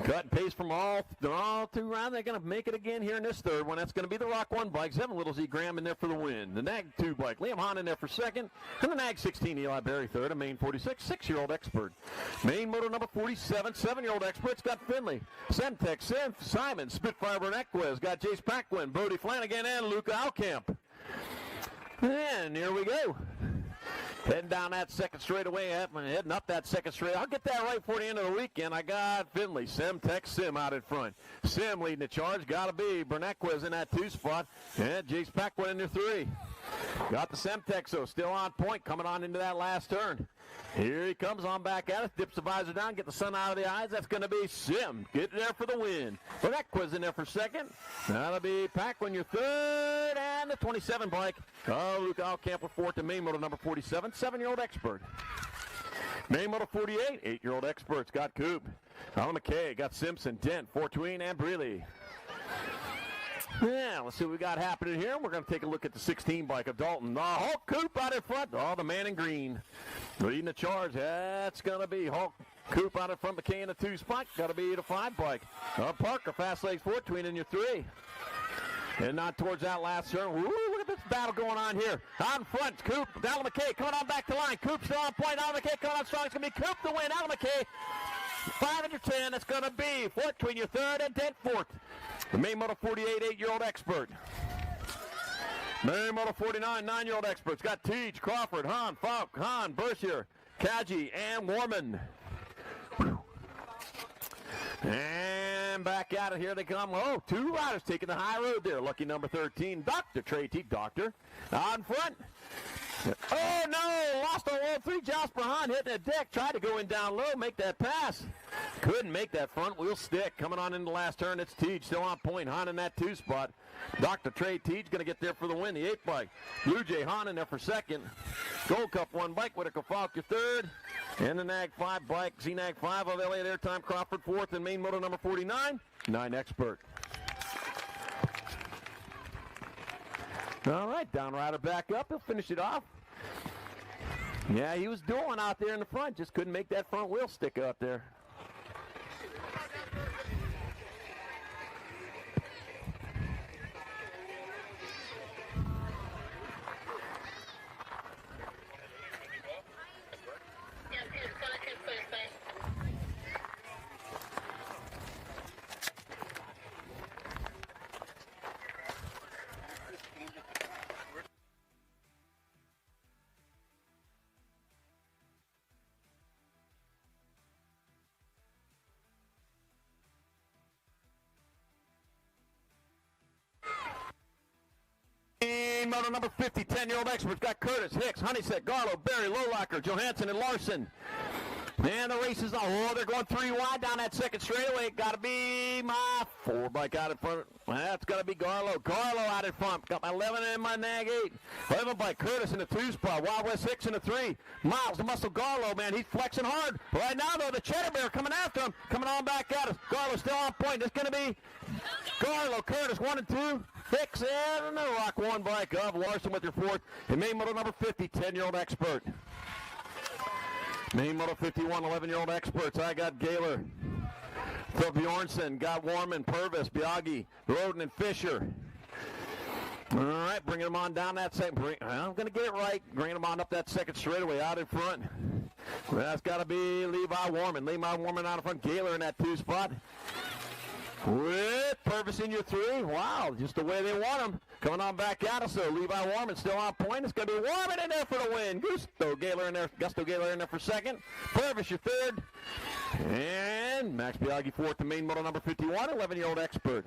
Cut and pace from all 2 rounds. They're going to make it again here in this third one. That's going to be the Rock 1 bike. 7 Little Z Graham in there for the win. The Nag 2 bike. Liam Hahn in there for second. And the Nag 16, Eli Berry third. And main 46, 6-year-old expert. Main moto number 47, 7-year-old experts. Got Finley, Semtech, Simon, Spitfire Bernequez. Got Jace Paquin, Bodie Flanagan, and Luca Alcamp. And here we go. Heading down that second straightaway, heading up that second straight. I'll get that right for the end of the weekend. I got Finley, Semtech, Sim out in front. Sim leading the charge. Got to be Bernequez in that 2 spot. And Jace Paquin in the 3. Got the Semtech, so still on point, coming on into that last turn. Here he comes on back at us. Dips the visor down, get the sun out of the eyes. That's going to be Sim. Getting there for the win. Bernequez in there for second. That'll be Paquin your third. And the 27 bike. Luke Alcamp with fourth. The main moto number 47, 7-year-old expert. Main moto 48, 8-year-old experts. Got Coop. Alan McKay. Got Simpson, Dent, Fortuine, and Brealey. Yeah, let's see what we got happening here. We're going to take a look at the 16 bike of Dalton. Hulk Coop out in front. The man in green. Leading the charge. That's going to be Hulk Coop out in front. McKay in the 2 spot. Got to be the 5 bike. Parker, Fast Legs Fortuine in your 3. And not towards that last turn. Ooh, look at this battle going on here. On front, Coop. Alan McKay coming on back to line. Coop still on point. Alan McKay coming on strong. It's going to be Coop to win. Alan McKay 510. That's going to be Fortuine your third and Dent fourth. The main moto 48, 8-year-old expert. Main moto 49, 9-year-old experts. Got Teach, Crawford, Hahn, Falk, Hahn, Bercier, Kaji, and Warman. And back at it, here they come. Oh, two riders taking the high road there. Lucky number 13, Dr. Trey T. Doctor. Out in front. Oh, no, lost on wall 3. Jasper Hahn hitting the deck. Tried to go in down low, make that pass. Couldn't make that front wheel stick. Coming on in the last turn, it's Teej still on point. Hahn in that 2 spot. Dr. Trey Teej going to get there for the win. The 8 bike. Blue Jay Hahn in there for second. Gold Cup 1 bike. Whitaker Falk your third. And the Nag 5 bike. Z-Nag 5 of Elliott Airtime Crawford fourth. And main motor number 49. 9 Expert. All right, down rider back up. He'll finish it off. Yeah, he was doing out there in the front. Just couldn't make that front wheel stick out there. Motor number 50, 10-year-old experts got Curtis, Hicks, Honeysett, Garlow, Berry, Lowlacker, Johansson, and Larson. And the race is on. Oh, they're going 3 wide down that second straightaway. Got to be my 4 bike out in front. That's got to be Garlow. Garlow out in front. Got my 11 and my Nag 8. 11 bike Curtis in the 2 spot. Wild West 6 in the 3. Miles, the muscle Garlow, man. He's flexing hard. Right now, though, the Cheddar Bear coming after him. Coming on back at us. Garlow still on point. It's going to be Garlow, Curtis 1 and 2. Hicks and the Rock 1 bike of Larson with your 4th. And main motor number 50, 10-year-old expert. Main motor 51, 11-year-old experts. I got Gaylor, Phil Bjornsson, got Warman, Purvis, Biagi, Roden, and Fisher. All right, bringing them on down that second. I'm going to get it right. Bringing them on up that second straightaway out in front. That's got to be Levi Warman. Levi Warman out in front. Gaylor in that 2 spot. With Purvis in your 3. Wow, just the way they want him. Coming on back at us, so Levi Warman still on point. It's going to be Warman in there for the win. Gusto Gaylor in there for second. Purvis your 3rd. And Max Biaggi 4th, the main motor number 51, 11-year-old expert.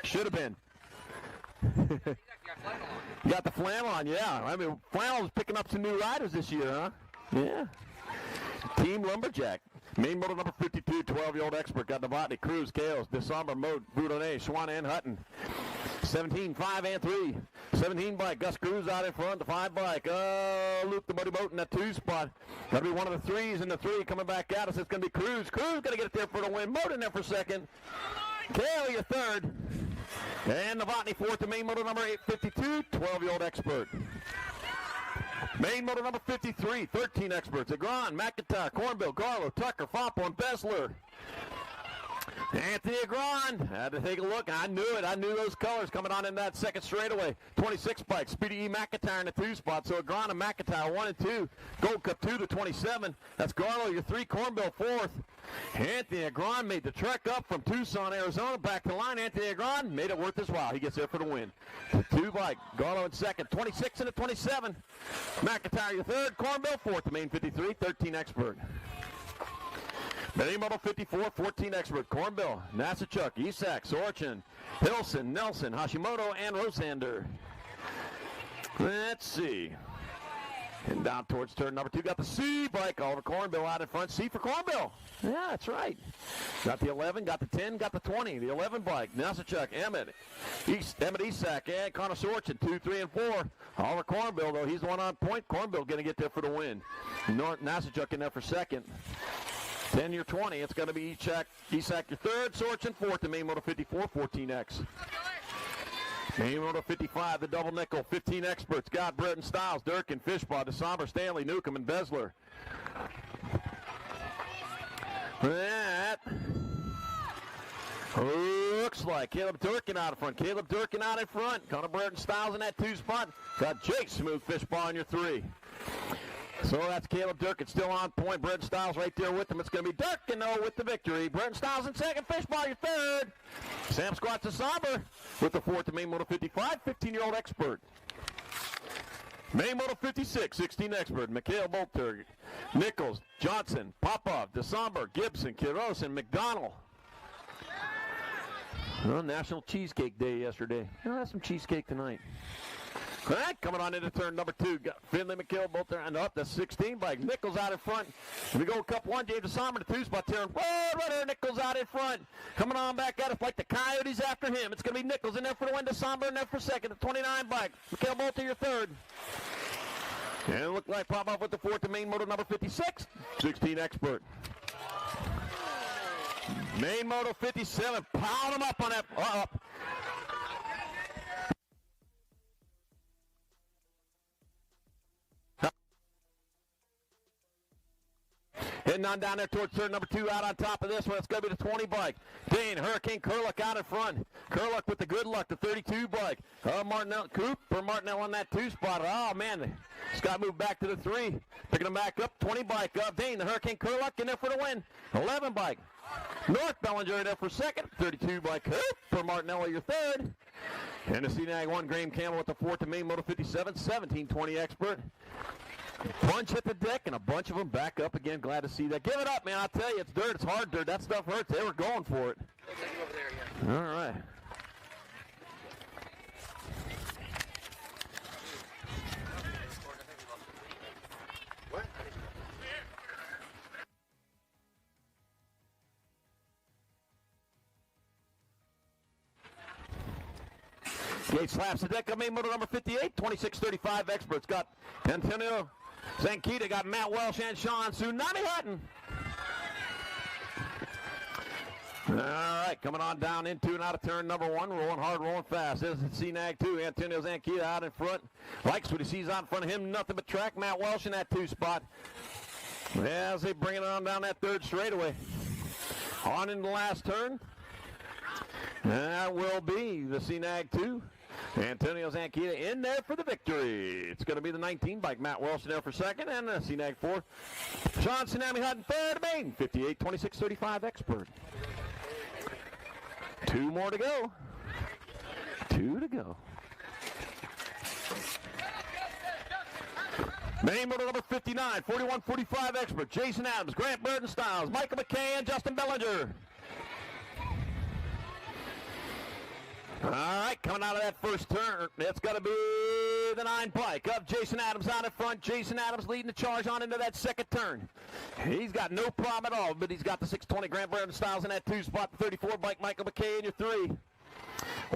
Should have been. You got the flannel on, yeah. I mean, flannel's picking up some new riders this year, huh? Yeah. Team Lumberjack. Main motor number 52, 12-year-old expert. Got Novotny, Cruz, Kales, December, Mode, Boudonnet, Schwann, and Hutton. 17, 5, and 3. 17 bike, Gus Cruz out in front. The 5 bike, Luke the Muddy Boat in that 2 spot. Got to be one of the 3s in the 3 coming back at us. It's going to be Cruz. Cruz going to get it there for the win. Mode in there for second. Kale, your 3rd. And Novotny 4th, the main motor number 852, 12-year-old expert. Main motor number 53, 13 experts. Agron, McIntyre, Cornbill, Garlow, Tucker, Foppo, and Bessler. Anthony Agron had to take a look. I knew it. I knew those colors coming on in that second straightaway. 26 bike. Speedy E. McIntyre in the 2 spot. So Agron and McIntyre 1 and 2. Gold Cup 2 to 27. That's Garlow, your 3. Cornbill 4th. Anthony Agron made the trek up from Tucson, Arizona, back to the line. Anthony Agron made it worth his while. He gets there for the win. 2 bike. Garlow in second. 26 and a 27. McIntyre your 3rd. Cornbill 4th. The main 53. 13 expert. Main model 54, 14 expert. Cornbill, Nasachuk, Isak, Sorchin, Hilson, Nelson, Hashimoto, and Rosander. Let's see. And down towards turn number 2, got the C bike. Oliver Cornbill out in front. C for Cornbill. Yeah, that's right. Got the 11, got the 10, got the 20. The 11 bike. Nasachuk, Emmett Isak, and Connor Sorchin, 2, 3, and 4. Oliver Cornbill, though, he's the one on point. Cornbill going to get there for the win. Nasachuk in there for second. 10, your 20. It's going to be Isak your 3rd, Sorchin 4th, the main motor 54, 14X. Main motor 55, the double nickel, 15 experts. Got Bretton Stiles, Durkin, Fishbaugh, DeSomber, Stanley, Newcomb, and Besler. That looks like Caleb Durkin out in front. Caleb Durkin out in front. Connor Bretton Stiles in that 2 spot. Got Jake Smooth Fishbaugh in your 3. So that's Caleb Durkin still on point. Brent Stiles right there with him. It's going to be Durkin, though, with the victory. Brent Stiles in second. Fishbaugh your 3rd. Sam Squats to Somber with the 4th. The main motor 55, 15-year-old expert. Main motor 56, 16 expert. Mikhail Bolter. Nichols, Johnson, Popov, DeSomber, Gibson, Kiros, and McDonald. Well, National Cheesecake Day yesterday. I'll have some cheesecake tonight. All right, coming on into turn number 2. Got Finley McKill both there and up. That's 16 by Nichols out in front. We go cup 1. James DeSomber, the 2 spot there. Whoa, right there, Nichols out in front. Coming on back at us like the Coyotes after him. It's going to be Nichols in there for the win. DeSomber in there for second. The 29 bike. McKill both to your third. And it looked like Popov with the 4th to main motor number 56. 16 expert. Main motor 57. Pound him up on that. Up. Heading on down there towards turn number 2 out on top of this one. It's going to be the 20 bike. Dane, Hurricane Kurluck out in front. Kurluck with the good luck, the 32 bike. Martinell, Cooper Martinell on that 2 spot. Oh, man. Scott moved back to the 3. Picking him back up. 20 bike up. Dane, the Hurricane Kurluck in there for the win. 11 bike. North Bellinger in there for second. 32 bike. Cooper Martinelli your third. And the CNAG 1, Graham Campbell with the 4th to main motor 57. 17-20 expert. Bunch hit the deck, and a bunch of them back up again. Glad to see that. Give it up, man. I'll tell you, it's dirt. It's hard dirt. That stuff hurts. They were going for it. All right. Gate slaps the deck on main motor number 58, 26-35 experts. Got Antonio Zankita, got Matt Welsh and Sean Tsunami Hutton. All right, coming on down into and out of turn number 1, rolling hard, rolling fast. This is CNAG 2, Antonio Zankita out in front. Likes what he sees out in front of him, nothing but track. Matt Welsh in that 2 spot. As they bring it on down that 3rd straightaway. On in the last turn. That will be the CNAG 2. Antonio Zankita in there for the victory. It's going to be the 19 bike. Matt Welsh there for second, and the CNAG 4. Sean Tsunami Hutton third, main 58, 26-35 expert. 2 more to go. 2 to go. Main motor number 59, 41-45 expert. Jason Adams, Grant Burton Styles, Michael McKay, and Justin Bellinger. All right, coming out of that first turn, it's going to be the 9 bike up. Jason Adams out in front. Jason Adams leading the charge on into that second turn. He's got no problem at all, but he's got the 620 Grant Burton Styles in that 2 spot. The 34 bike, Michael McKay in your 3.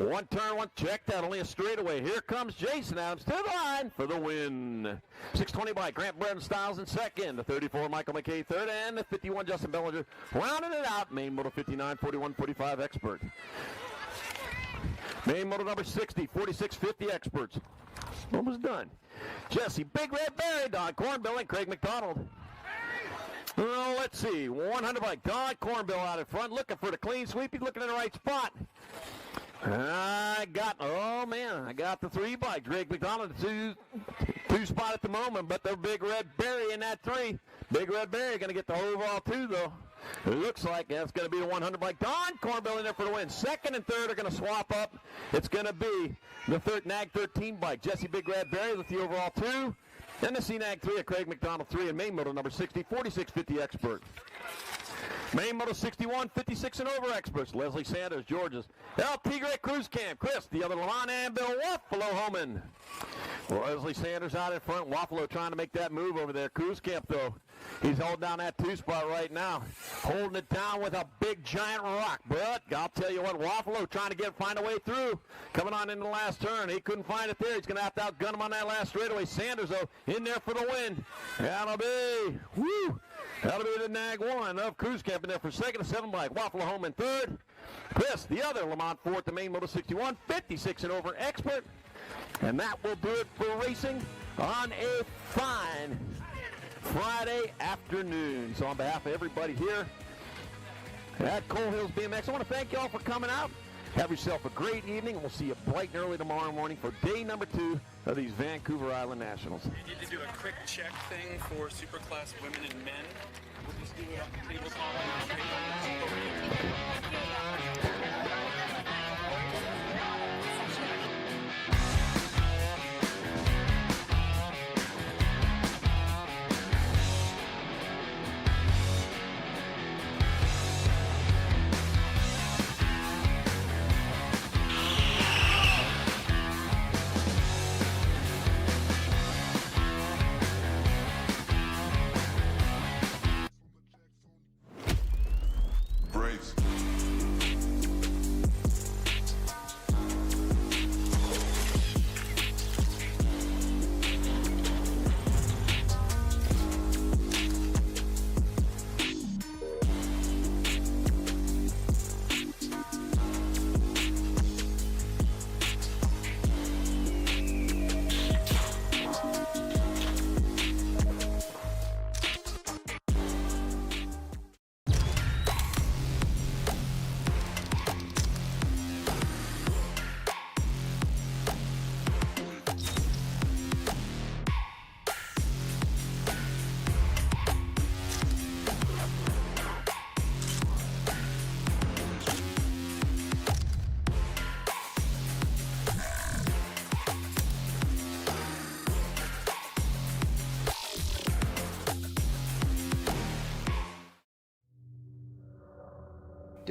1 turn, 1 check that, only a straightaway. Here comes Jason Adams to the line for the win. 620 bike, Grant Burton Styles in second. The 34 Michael McKay third, and the 51 Justin Bellinger rounding it out. Main motor 59, 41-45 expert. Main motor number 60, 46-50 experts. Almost done. Jesse, Big Red Berry, Don Cornbill, and Craig McDonald. Well, let's see. 100 bike, Don Cornbill out in front, looking for the clean sweep. He's looking in the right spot. I got the 3 bike. Craig McDonald, the 2 spot at the moment, but the Big Red Berry in that 3. Big Red Berry going to get the overall 2, though. It looks like that's going to be the 100 bike. Don Cornbill in there for the win. Second and third are going to swap up. It's going to be the NAG 13 bike. Jesse Big Red Berry with the overall 2. Then the CNAG 3 of Craig McDonald 3 and main motor number 60, 46-50 expert. Main motor 61, 56 and over experts. Leslie Sanders, George's. El Tigre Cruise Camp. Chris, the other Lamont and Bill Waffalo Homan. Leslie Sanders out in front. Waffalo trying to make that move over there. Cruise Camp, though. He's holding down that 2 spot right now. Holding it down with a big giant rock. But I'll tell you what, Waffalo trying to find a way through. Coming on in the last turn. He couldn't find it there. He's going to have to outgun him on that last straightaway. Sanders, though, in there for the win. That'll be the NAG 1 of Cruise Camp in there for second. 7 bike. Waffalo home in third. Chris, the other Lamont 4th, the main motor 61, 56 and over expert. And that will do it for racing on a fine Friday afternoon. So on behalf of everybody here at Coal Hills BMX, I want to thank you all for coming out. Have yourself a great evening. We'll see you bright and early tomorrow morning for day number 2 of these Vancouver Island Nationals. We need to do a quick check thing for Superclass women and men. We'll just do it on the tabletop.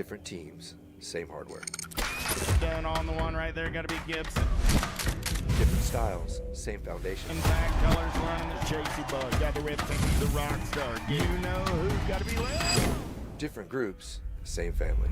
Different teams, same hardware. Done on the one right there, got to be Gibson. Different styles, same foundation. Impact colors running the Chasey Bug. Got the red thing, the rock star. You know who's got to be left. Different groups, same family.